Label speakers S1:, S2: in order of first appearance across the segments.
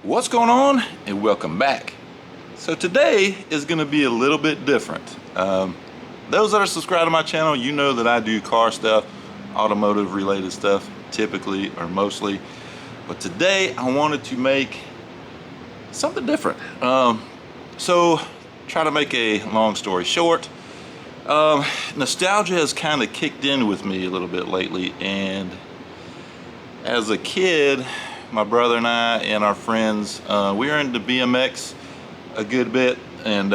S1: What's going on, and welcome back. So today is going to be a little bit different. Those that are subscribed to my channel, you know that I do car stuff, automotive related stuff, typically or mostly. But today I wanted to make something different. So try to make a long story short. Nostalgia has kind of kicked in with me a little bit lately, and as a kid, my brother and I and our friends, we were into BMX a good bit, and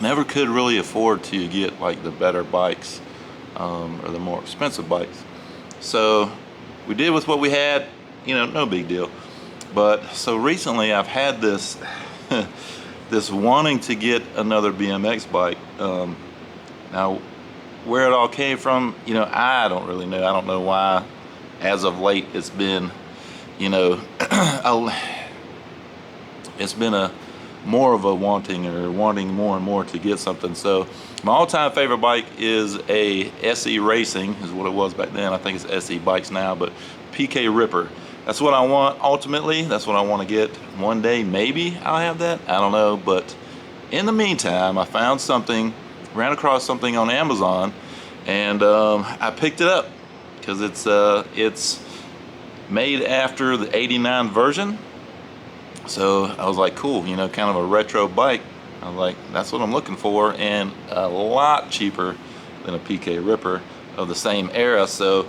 S1: never could really afford to get like the better bikes or the more expensive bikes. So we did with what we had, you know, no big deal. But so recently I've had this this wanting to get another BMX bike. Now where it all came from, you know, I don't really know. I don't know why as of late it's been, you know, it's been a more of a wanting more and more to get something. So my all-time favorite bike is a SE Racing, is what it was back then. I think it's SE Bikes now, but PK Ripper. That's what I want ultimately. That's what I want to get one day. Maybe I'll have that, I don't know. But in the meantime, I found something, ran across something on Amazon, and I picked it up because it's made after the '89 version. So I was like, cool, you know, kind of a retro bike. I was like, that's what I'm looking for, and a lot cheaper than a PK Ripper of the same era. So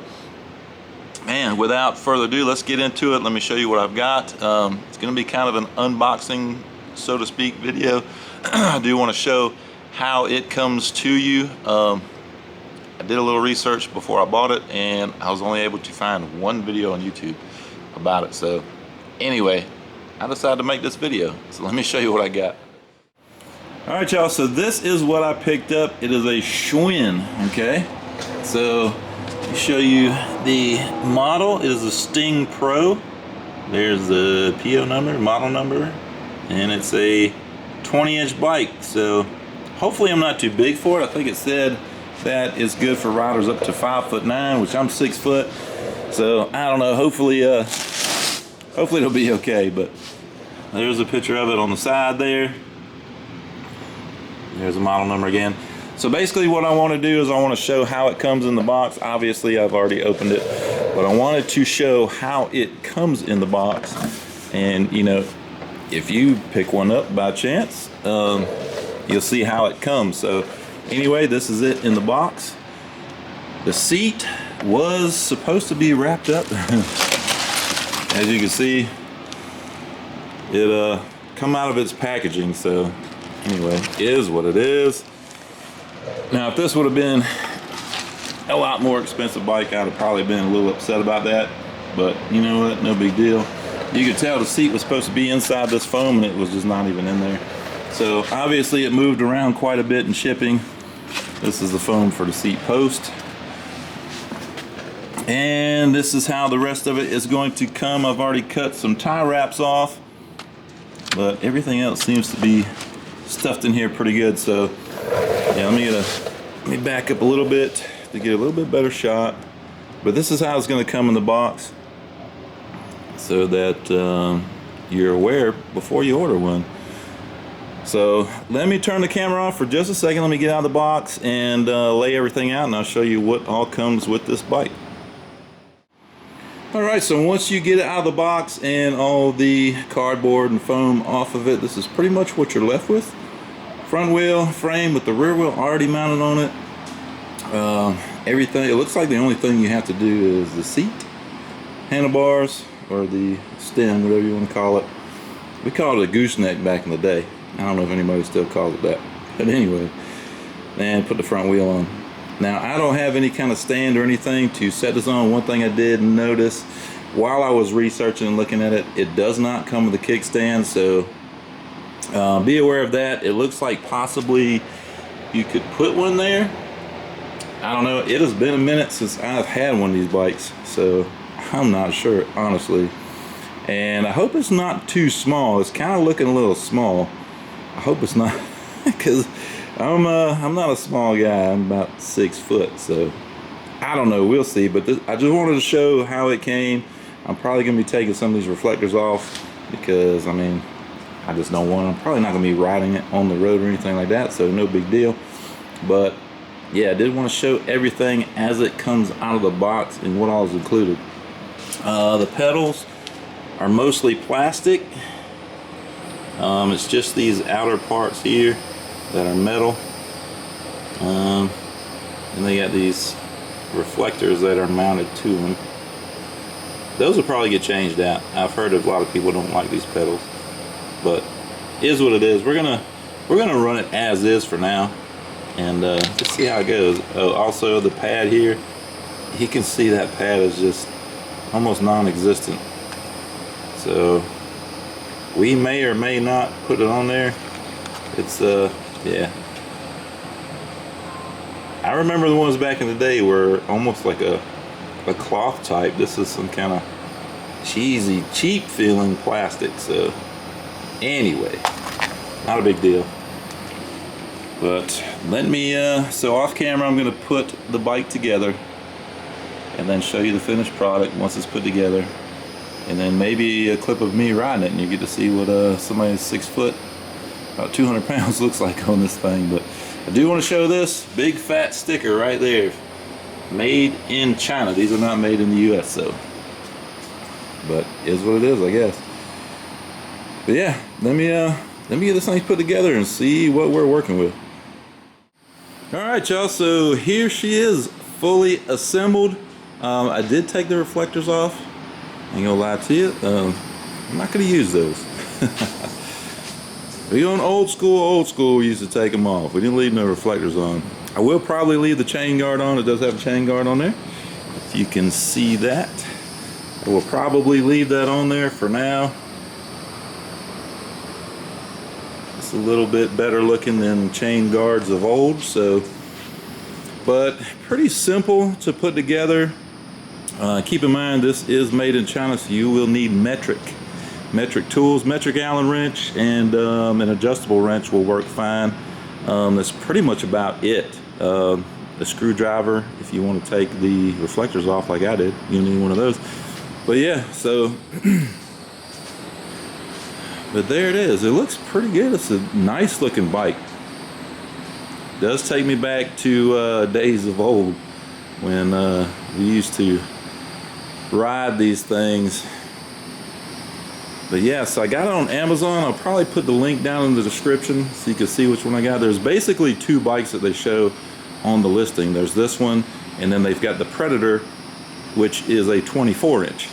S1: man, without further ado, let's get into it. Let me show you what I've got. It's gonna be kind of an unboxing, so to speak, video. I do want to show how it comes to you. I did a little research before I bought it, and I was only able to find one video on YouTube about it. So anyway, I decided to make this video. So let me show you what I got. All right, y'all, so this is what I picked up. It is a Schwinn, okay? So to show you the model, it is a Sting Pro. There's the PO number, model number, and it's a 20-inch bike. So hopefully I'm not too big for it. I think it said that is good for riders up to 5'9", which I'm 6 foot. So I don't know, hopefully it'll be okay. But there's a picture of it on the side there. There's a model number again. So basically what I want to do is I want to show how it comes in the box. Obviously I've already opened it, but I wanted to show how it comes in the box. And you know, if you pick one up by chance, you'll see how it comes. So anyway, this is it in the box. The seat was supposed to be wrapped up. As you can see, it come out of its packaging. So anyway, it is what it is. Now if this would have been a lot more expensive bike, I'd have probably been a little upset about that. But you know what, no big deal. You could tell the seat was supposed to be inside this foam, and it was just not even in there. So obviously it moved around quite a bit in shipping. This is the foam for the seat post. And this is how the rest of it is going to come. I've already cut some tie wraps off, but everything else seems to be stuffed in here pretty good. So yeah, let me back up a little bit to get a little bit better shot. But this is how it's going to come in the box, so that you're aware before you order one. So let me turn the camera off for just a second. Let me get out of the box and lay everything out, and I'll show you what all comes with this bike. Alright, so once you get it out of the box and all the cardboard and foam off of it, this is pretty much what you're left with. Front wheel frame with the rear wheel already mounted on it. Everything, it looks like the only thing you have to do is the seat, handlebars, or the stem, whatever you want to call it. We called it a gooseneck back in the day. I don't know if anybody still calls it that. But anyway, and put the front wheel on. Now I don't have any kind of stand or anything to set this on. One thing I did notice while I was researching and looking at it, it does not come with a kickstand, so be aware of that. It looks like possibly you could put one there. I don't know. It has been a minute since I've had one of these bikes, so I'm not sure, honestly. And I hope it's not too small. It's kind of looking a little small. I hope it's not, because I'm not a small guy. I'm about 6 foot, so I don't know. We'll see. But I just wanted to show how it came. I'm probably going to be taking some of these reflectors off because I mean, I just don't want. I'm probably not going to be riding it on the road or anything like that, so no big deal. But yeah, I did want to show everything as it comes out of the box and what all is included. The pedals are mostly plastic. It's just these outer parts here that are metal. And they got these reflectors that are mounted to them. Those will probably get changed out. I've heard of a lot of people don't like these pedals, but it is what it is. We're gonna run it as is for now, and just see how it goes. Oh, also the pad here, you can see that pad is just almost non-existent. So we may or may not put it on there. It's yeah. I remember the ones back in the day were almost like a cloth type. This is some kind of cheesy, cheap feeling plastic. So anyway, not a big deal. But let me, so off camera I'm gonna put the bike together and then show you the finished product once it's put together. And then maybe a clip of me riding it and you get to see what somebody 6 foot, about 200 pounds looks like on this thing. But I do want to show this big fat sticker right there. Made in China. These are not made in the US, so. But it is what it is, I guess. But yeah, let me get this thing put together and see what we're working with. Alright y'all, so here she is, fully assembled. I did take the reflectors off. Ain't gonna lie to you. I'm not gonna use those. We going old school, we used to take them off. We didn't leave no reflectors on. I will probably leave the chain guard on. It does have a chain guard on there. If you can see that. I will probably leave that on there for now. It's a little bit better looking than chain guards of old, so. But pretty simple to put together. Keep in mind this is made in China, so you will need metric tools, metric Allen wrench, and an adjustable wrench will work fine. That's pretty much about it. A screwdriver, if you want to take the reflectors off like I did, you need one of those. But yeah, so but there it is. It looks pretty good. It's a nice looking bike. It does take me back to days of old when we used to ride these things. But yeah, so I got it on Amazon. I'll probably put the link down in the description so you can see which one I got. There's basically 2 bikes that they show on the listing. There's this one, and then they've got the Predator, which is a 24-inch.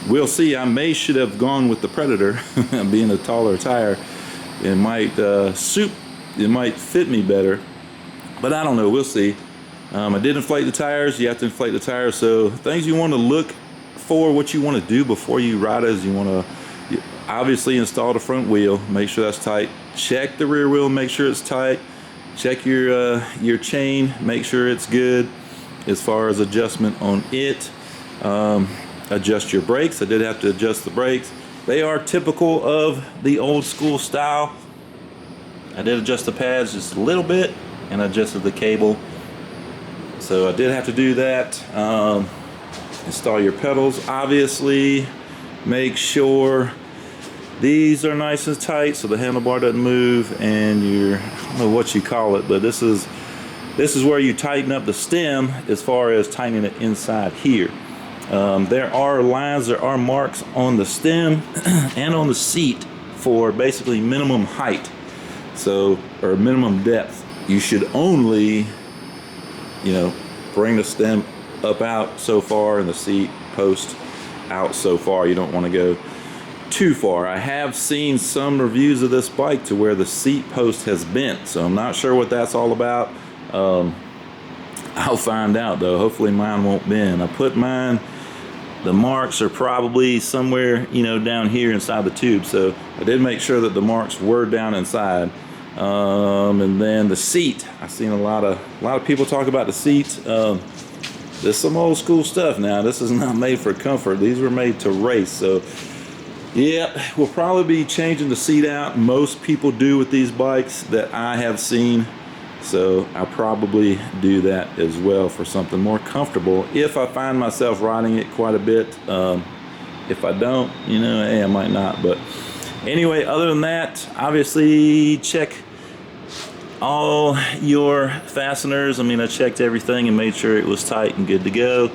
S1: We'll see. I should have gone with the Predator, being a taller tire. It might it might fit me better, but I don't know. We'll see. I did inflate the tires. You have to inflate the tires. So things you want to look for, what you want to do before you ride is you want to obviously install the front wheel, make sure that's tight. Check the rear wheel, make sure it's tight. Check your chain, make sure it's good as far as adjustment on it. Adjust your brakes. I did have to adjust the brakes. They are typical of the old school style. I did adjust the pads just a little bit and adjusted the cable. So I did have to do that. Install your pedals, obviously. Make sure these are nice and tight so the handlebar doesn't move, and I don't know what you call it, but this is where you tighten up the stem as far as tightening it inside here. There are lines, there are marks on the stem and on the seat for basically minimum height, so, or minimum depth. You should only, bring the stem up out so far and the seat post out so far. You don't want to go too far. I have seen some reviews of this bike to where the seat post has bent, so I'm not sure what that's all about. I'll find out though. Hopefully mine won't bend. I put mine, the marks are probably somewhere down here inside the tube, so I did make sure that the marks were down inside. And then the seat, I've seen a lot of people talk about the seats. This is some old school stuff now. This is not made for comfort. These were made to race. So yeah, we'll probably be changing the seat out. Most people do with these bikes that I have seen. So I'll probably do that as well for something more comfortable if I find myself riding it quite a bit. If I don't, you know, hey, I might not. But anyway, other than that, obviously check all your fasteners. I mean, I checked everything and made sure it was tight and good to go.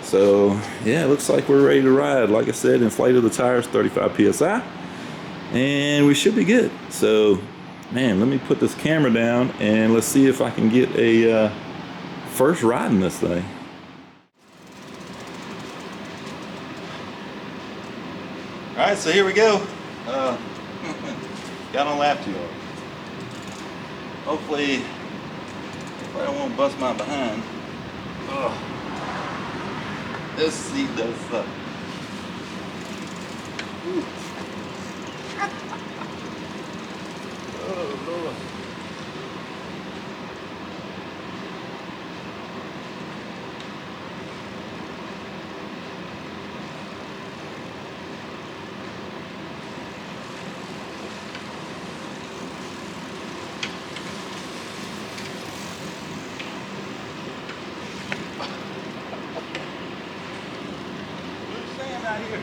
S1: So yeah, it looks like we're ready to ride. Like I said, inflated the tires 35 psi, and we should be good. So man, let me put this camera down and let's see if I can get a first ride in this thing. All right, so here we go. Got on lap 2. Hopefully I won't bust my behind. Ugh. This seat does suck. Oh Lord. Out here.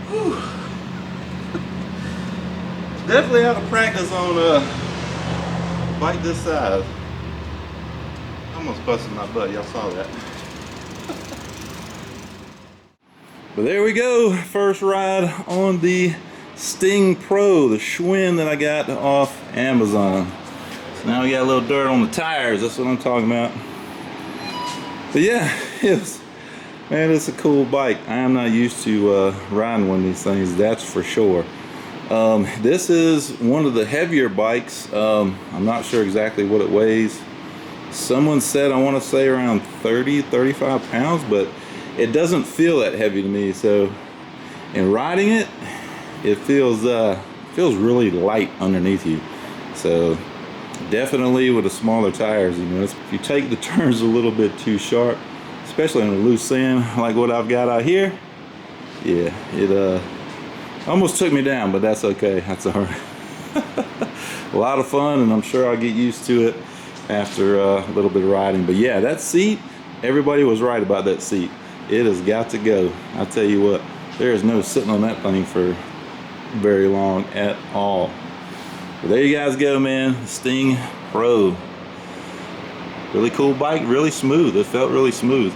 S1: Whew. Definitely out of practice on a bike this size. Almost busted my butt, y'all saw that. But there we go, first ride on the Sting Pro, the Schwinn that I got off Amazon. So now we got a little dirt on the tires, that's what I'm talking about. But yeah, man, it's a cool bike. I am not used to riding one of these things, that's for sure. This is one of the heavier bikes. I'm not sure exactly what it weighs. Someone said, I want to say around 30-35 pounds, but it doesn't feel that heavy to me. So in riding it, it feels really light underneath you. So definitely with the smaller tires, you know, if you take the turns a little bit too sharp, especially on a loose sand like what I've got out here, yeah, it almost took me down, but that's okay. That's all right. A lot of fun, and I'm sure I'll get used to it after a little bit of riding. But yeah, that seat, everybody was right about that seat. It has got to go. I tell you what, there is no sitting on that thing for very long at all. But there you guys go, man. Sting Pro. Really cool bike, really smooth. It felt really smooth.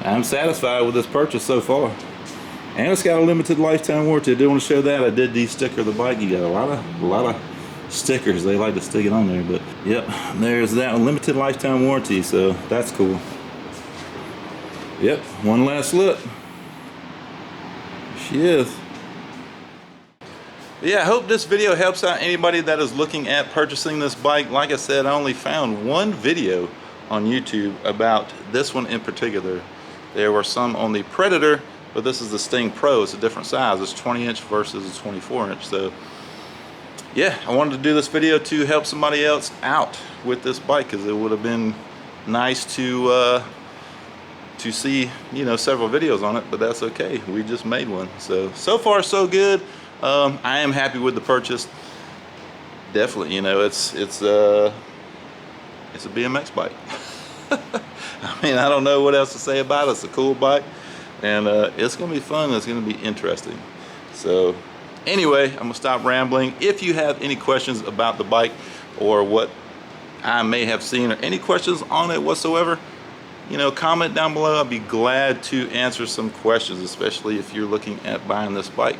S1: I'm satisfied with this purchase so far. And it's got a limited lifetime warranty. I did want to show that. I did de-sticker the bike. You got a lot of stickers. They like to stick it on there, but yep, there's that limited lifetime warranty, so that's cool. Yep, one last look. She is. Yeah, I hope this video helps out anybody that is looking at purchasing this bike. Like I said, I only found one video on YouTube about this one in particular. There were some on the Predator, but this is the Sting Pro. It's a different size. It's 20-inch versus a 24-inch. So yeah, I wanted to do this video to help somebody else out with this bike, because it would have been nice to see, you know, several videos on it, but that's okay. We just made one. So far so good. I am happy with the purchase. Definitely, you know, it's a BMX bike. I mean, I don't know what else to say about it. It's a cool bike, and it's gonna be fun. It's gonna be interesting. So anyway, I'm gonna stop rambling. If you have any questions about the bike or what I may have seen, or any questions on it whatsoever, you know, comment down below. I'll be glad to answer some questions, especially if you're looking at buying this bike.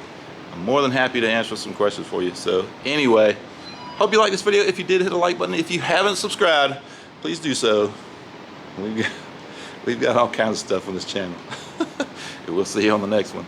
S1: I'm more than happy to answer some questions for you. So anyway, hope you like this video. If you did, hit a like button. If you haven't subscribed, please do so. We've got all kinds of stuff on this channel. And we'll see you on the next one.